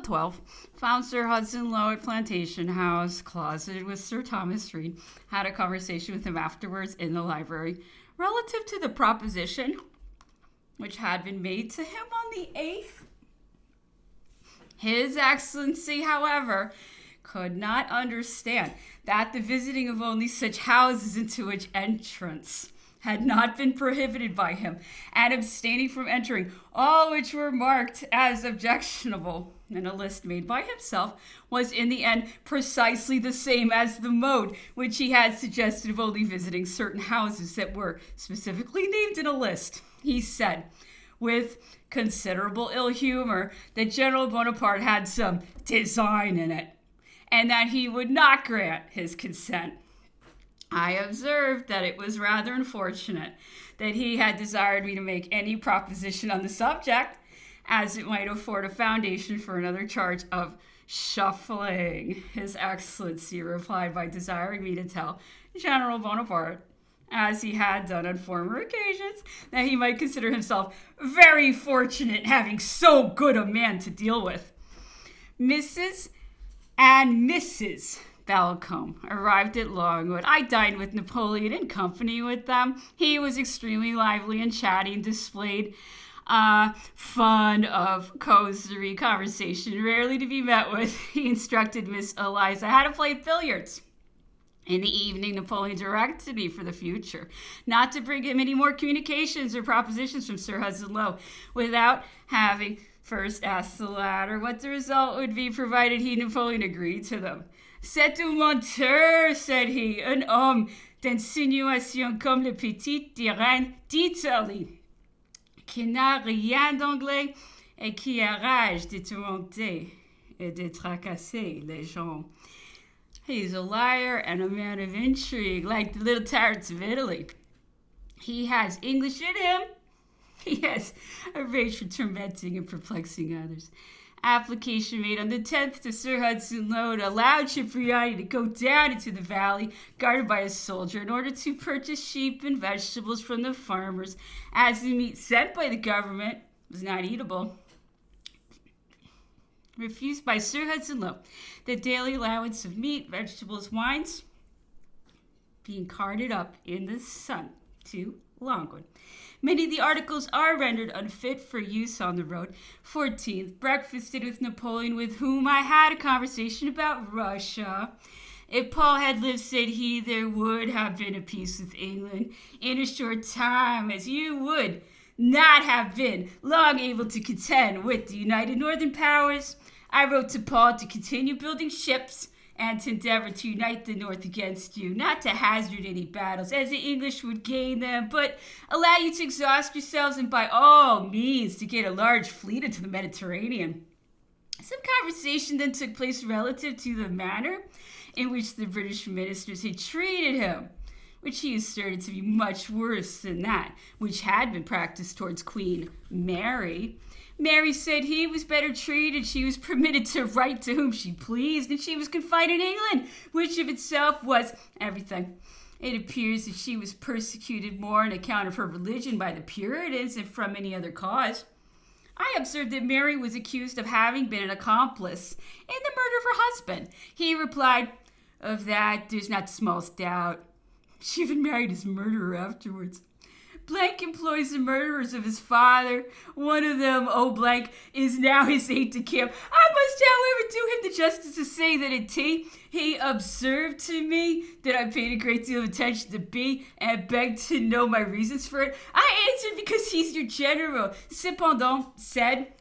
12, found Sir Hudson Lowe at Plantation House, closeted with Sir Thomas Reed, had a conversation with him afterwards in the library relative to the proposition which had been made to him on the 8th. His Excellency, however, could not understand that the visiting of only such houses into which entrance had not been prohibited by him, and abstaining from entering all which were marked as objectionable, and a list made by himself was in the end precisely the same as the mode which he had suggested of only visiting certain houses that were specifically named in a list. He said, with considerable ill humor, that General Bonaparte had some design in it, and that he would not grant his consent. I observed that it was rather unfortunate that he had desired me to make any proposition on the subject, as it might afford a foundation for another charge of shuffling. His Excellency replied by desiring me to tell General Bonaparte, as he had done on former occasions, that he might consider himself very fortunate in having so good a man to deal with. Mrs. and Mrs. Balcombe arrived at Longwood. I dined with Napoleon in company with them. He was extremely lively and chatty and displayed fun of causerie conversation, rarely to be met with. He instructed Miss Eliza how to play billiards. In the evening, Napoleon directed me for the future not to bring him any more communications or propositions from Sir Hudson Lowe without having first asked the latter what the result would be, provided he, Napoleon, agreed to them. C'est un menteur, said he, un homme d'insinuation comme le petit tyran d'Italie, qui n'a rien d'anglais et qui a rage de tourmenter et de tracasser les gens. He's a liar and a man of intrigue, like the little tyrants of Italy. He has English in him. He has a rage for tormenting and perplexing others. Application made on the 10th to Sir Hudson Lowe allowed Cipriani to go down into the valley, guarded by a soldier, in order to purchase sheep and vegetables from the farmers, as the meat sent by the government was not eatable. Refused by Sir Hudson Lowe the daily allowance of meat, vegetables, wines, being carted up in the sun to Longwood. Many of the articles are rendered unfit for use on the road. 14th, breakfasted with Napoleon, with whom I had a conversation about Russia. If Paul had lived, said he, there would have been a peace with England in a short time, as you would not have been long able to contend with the United Northern Powers. I wrote to Paul to continue building ships and to endeavor to unite the North against you, not to hazard any battles, as the English would gain them, but allow you to exhaust yourselves and by all means to get a large fleet into the Mediterranean. Some conversation then took place relative to the manner in which the British ministers had treated him, which he asserted to be much worse than that which had been practiced towards Queen Mary. Mary said he was better treated, she was permitted to write to whom she pleased, and she was confined in England, which of itself was everything. It appears that she was persecuted more on account of her religion by the Puritans than from any other cause. I observed that Mary was accused of having been an accomplice in the murder of her husband. He replied, of that there's not the smallest doubt. She even married his murderer afterwards. Blank employs the murderers of his father. One of them, Blank, is now his aide-de-camp. I must, however, do him the justice to say that at tea he observed to me that I paid a great deal of attention to B and begged to know my reasons for it. I answered because he's your general. Cependant, said,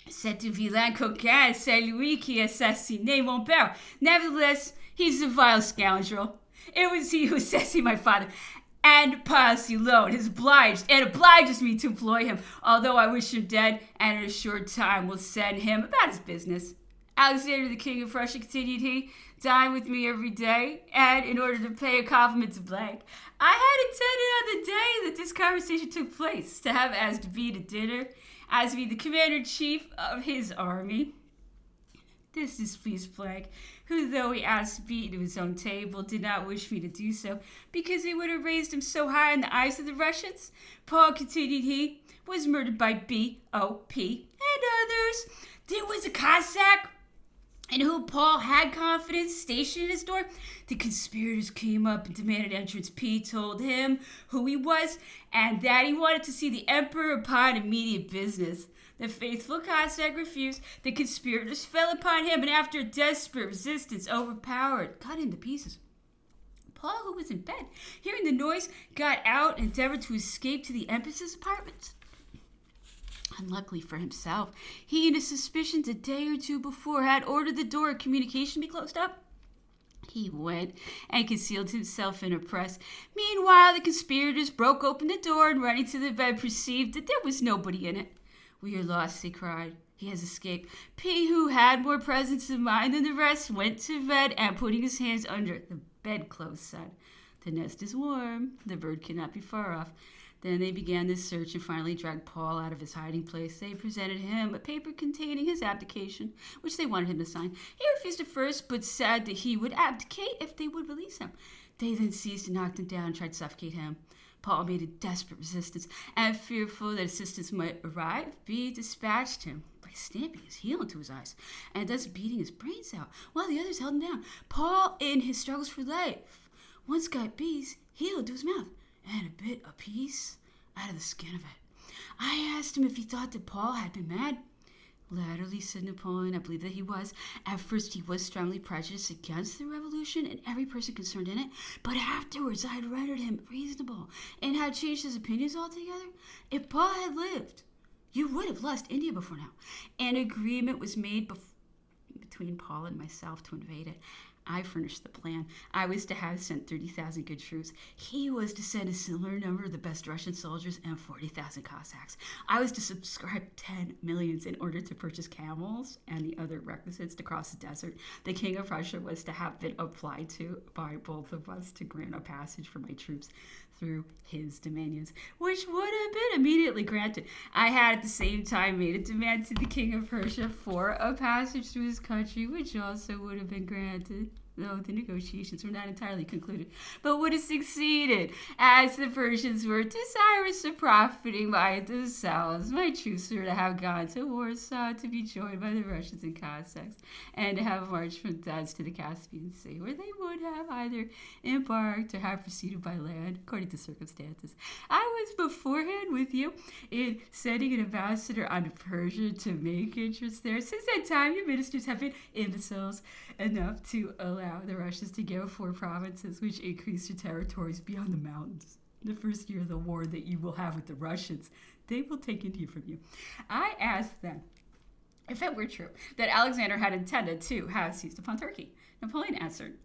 c'est un vilain coquin, c'est lui qui assassiné mon père. Nevertheless, he's a vile scoundrel. It was he who assassinated my father. And policy alone has obliges me to employ him, although I wish him dead, and in a short time will send him about his business. Alexander, the King of Prussia, continued he, dined with me every day, and in order to pay a compliment to Blank, I had intended on the day that this conversation took place to have as to be to dinner, as to be the commander-in-chief of his army. This displeased Blank, who, though he asked to be eaten at his own table, did not wish me to do so, because it would have raised him so high in the eyes of the Russians. Paul, continued he, was murdered by B.O.P. and others. there was a Cossack in whom Paul had confidence stationed at his door. The conspirators came up and demanded entrance. P told him who he was and that he wanted to see the emperor upon immediate business. The faithful Cossack refused. The conspirators fell upon him and after desperate resistance cut him to pieces. Paul, who was in bed, hearing the noise, got out and endeavored to escape to the empress's apartments. Unluckily for himself, he and his suspicions a day or two before had ordered the door of communication be closed up. He went and concealed himself in a press. Meanwhile, the conspirators broke open the door and running to the bed perceived that there was nobody in it. "We are lost," they cried. "He has escaped." P, who had more presence of mind than the rest, went to bed and putting his hands under the bedclothes said, "The nest is warm. The bird cannot be far off." Then they began this search and finally dragged Paul out of his hiding place. They presented him a paper containing his abdication, which they wanted him to sign. He refused at first, but said that he would abdicate if they would release him. They then seized and knocked him down and tried to suffocate him. Paul made a desperate resistance, and fearful that assistance might arrive, B dispatched him by stamping his heel into his eyes and thus beating his brains out, while the others held him down. Paul, in his struggles for life, once got B's heel into his mouth and a bit a piece out of the skin of it. I asked him if he thought that Paul had been mad. "Latterly," said Napoleon, "I believe that he was. At first he was strongly prejudiced against the revolution and every person concerned in it, but afterwards I had rendered him reasonable and had changed his opinions altogether. If Paul had lived, you would have lost India before now." An agreement was made between Paul and myself to invade it. I furnished the plan. I was to have sent 30,000 good troops. He was to send a similar number of the best Russian soldiers and 40,000 Cossacks. I was to subscribe 10 millions in order to purchase camels and the other requisites to cross the desert. The King of Russia was to have been applied to by both of us to grant a passage for my troops through his dominions, which would have been immediately granted. I had at the same time made a demand to the King of Persia for a passage through his country, which also would have been granted, though the negotiations were not entirely concluded, but would have succeeded, as the Persians were desirous of profiting by themselves. My troops were to have gone to Warsaw to be joined by the Russians and Cossacks, and to have marched from thence to the Caspian Sea, where they would have either embarked or have proceeded by land, according to circumstances. I was beforehand with you in sending an ambassador on to Persia to make interest there. Since that time, your ministers have been imbeciles enough to allow the Russians to give 4 provinces, which increase their territories beyond the mountains. The first year of the war that you will have with the Russians, they will take India from you. I asked them if it were true that Alexander had intended to have seized upon Turkey. Napoleon answered,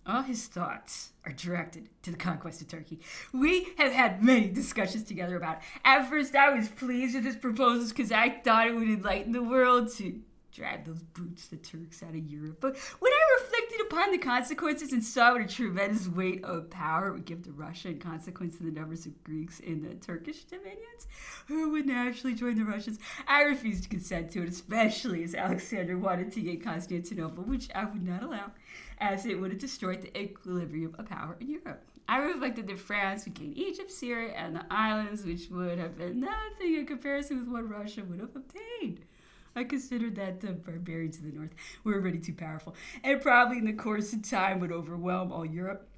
"All his thoughts are directed to the conquest of Turkey. We have had many discussions together about it. At first, I was pleased with his proposals because I thought it would enlighten the world to drive those brutes, the Turks, out of Europe. But when I reflected upon the consequences and saw what a tremendous weight of power it would give to Russia in consequence of the numbers of Greeks in the Turkish dominions, who would naturally join the Russians, I refused to consent to it, especially as Alexander wanted to get Constantinople, which I would not allow, as it would have destroyed the equilibrium of power in Europe. I reflected that France would gain Egypt, Syria, and the islands, which would have been nothing in comparison with what Russia would have obtained. I considered that the barbarians of the north were already too powerful, and probably in the course of time would overwhelm all Europe,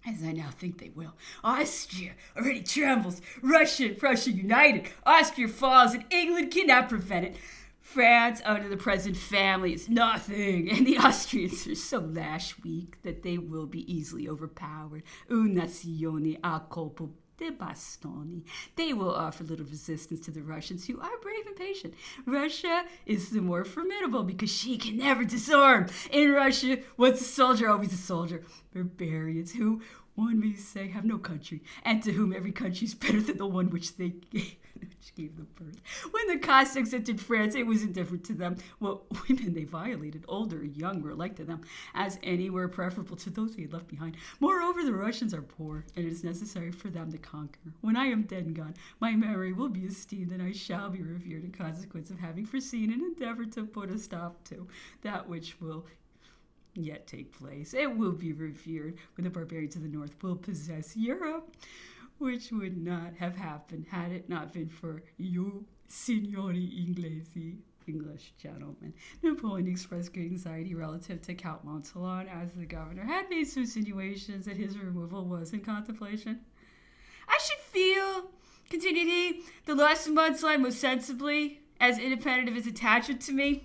as I now think they will. Austria already trembles. Russia and Prussia united. Austria falls, and England cannot prevent it. France, under the present family, is nothing, and the Austrians are so lash weak that they will be easily overpowered. Una nazione a colpo de bastoni. They will offer little resistance to the Russians, who are brave and patient. Russia is the more formidable because she can never disarm. In Russia, once a soldier, always a soldier. Barbarians who, one may say, have no country, and to whom every country is better than the one which gave them birth. When the Cossacks entered France, it was indifferent to them what women they violated, old or young, were alike to them, as any were preferable to those they had left behind. Moreover, the Russians are poor, and it is necessary for them to conquer. When I am dead and gone, my memory will be esteemed, and I shall be revered in consequence of having foreseen and endeavored to put a stop to that which will yet take place. It will be revered when the barbarians of the north will possess Europe, which would not have happened had it not been for you, signori Inglesi. English gentleman. Napoleon expressed great anxiety relative to Count Montsalon, as the governor had made some insinuations that his removal was in contemplation. I should feel, continued he, the loss of Montsalon most sensibly, as independent of his attachment to me.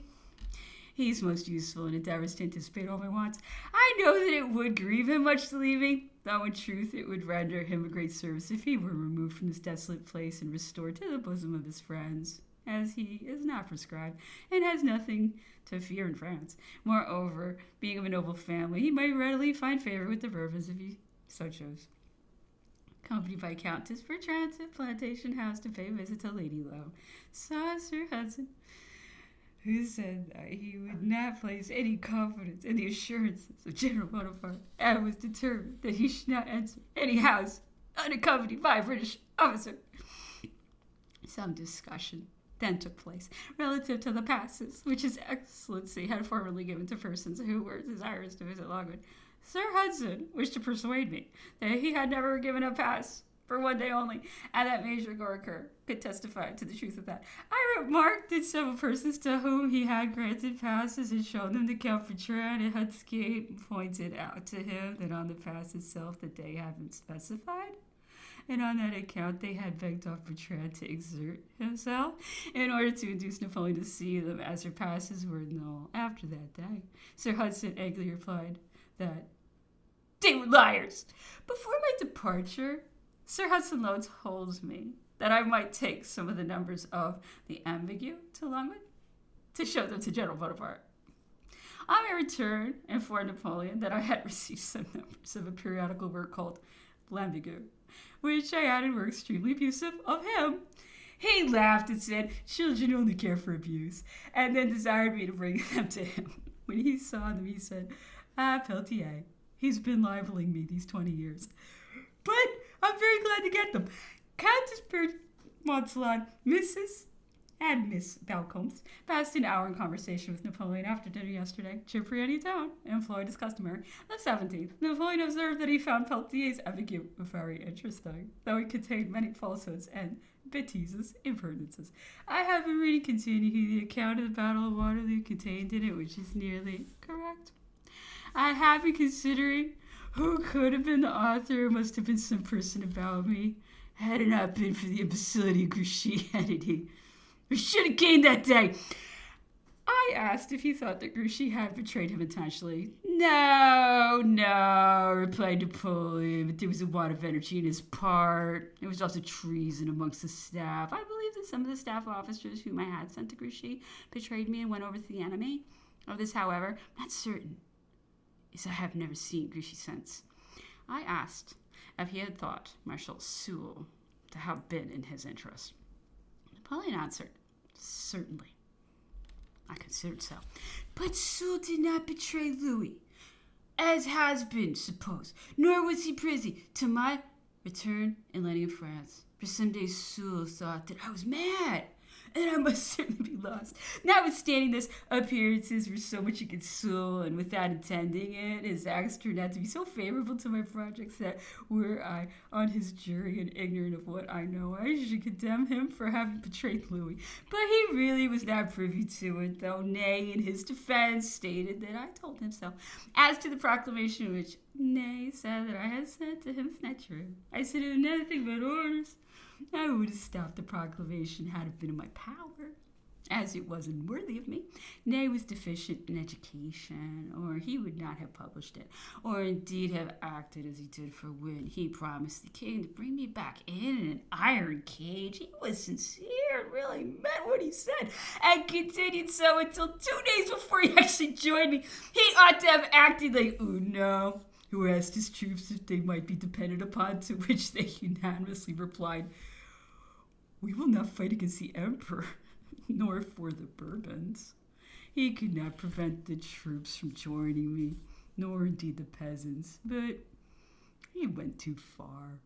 He's most useful in endeavors to anticipate all my wants. I know that it would grieve him much to leave me, though in truth it would render him a great service if he were removed from this desolate place and restored to the bosom of his friends, as he is not proscribed, and has nothing to fear in France. Moreover, being of a noble family, he might readily find favor with the Bourbons if he so chose. Accompanied by Countess Bertrand to Plantation House to pay a visit to Lady Lowe, saw Sir Hudson, who said that he would not place any confidence in the assurances of General Bonaparte, and was determined that he should not enter any house unaccompanied by a British officer. Some discussion then took place relative to the passes which His Excellency had formerly given to persons who were desirous to visit Longwood. Sir Hudson wished to persuade me that he had never given a pass for one day only, and that Major Gorker could testify to the truth of that. I remarked that several persons to whom he had granted passes had shown them to Count Bertrand at Hut's Gate, and pointed out to him that on the pass itself the day had been specified, and on that account they had begged of Bertrand to exert himself in order to induce Napoleon to see them, as their passes were null after that day. Sir Hudson angrily replied that they were liars. Before my departure, Sir Hudson Lowe told me that I might take some of the numbers of the Ambigu to Longwood to show them to General Bonaparte. On my return, informed Napoleon that I had received some numbers of a periodical work called L'Ambigu, which I added were extremely abusive of him. He laughed and said, children only care for abuse, and then desired me to bring them to him. When he saw them, he said, Peltier, he's been libeling me these 20 years. But I'm very glad to get them. Countess Montsalon, Mrs. and Miss Balcombes passed an hour in conversation with Napoleon after dinner yesterday. Cipriani Town employed as customary. The 17th, Napoleon observed that he found Peltier's ambigu very interesting, though it contained many falsehoods and bêtises, impertinences. I have been reading continually the account of the Battle of Waterloo contained in it, which is nearly correct. I have been considering who could have been the author. It must have been some person about me. Had it not been for the imbecility of Grouchy, added he, we should have gained that day. I asked if he thought that Grouchy had betrayed him intentionally. No, replied Napoleon, but there was a want of energy in his part. There was also treason amongst the staff. I believe that some of the staff officers whom I had sent to Grouchy betrayed me and went over to the enemy. Of this, however, I'm not certain, as I have never seen Grouchy since. I asked if he had thought Marshal Soult to have been in his interest. Napoleon answered, certainly. I considered so. But Soult did not betray Louis, as has been supposed, nor was he privy to my return and landing in France. For some days Soult thought that I was mad, and I must certainly be lost. Notwithstanding this, appearances were so much against Soult, and without intending it, his acts turned out to be so favorable to my projects that, were I on his jury and ignorant of what I know, I should condemn him for having betrayed Louis. But he really was not privy to it, though Ney, in his defense, stated that I told him so. As to the proclamation which Ney said that I had sent to him, it's not true. I said it was nothing but orders. I would have stopped the proclamation had it been in my power, as it was unworthy of me. Ney was deficient in education, or he would not have published it, or indeed have acted as he did, for when he promised the king to bring me back in an iron cage, he was sincere and really meant what he said, and continued so until 2 days before he actually joined me. He ought to have acted like Uno, who asked his troops if they might be depended upon, to which they unanimously replied, we will not fight against the emperor, nor for the Bourbons. He could not prevent the troops from joining me, nor indeed the peasants, but he went too far.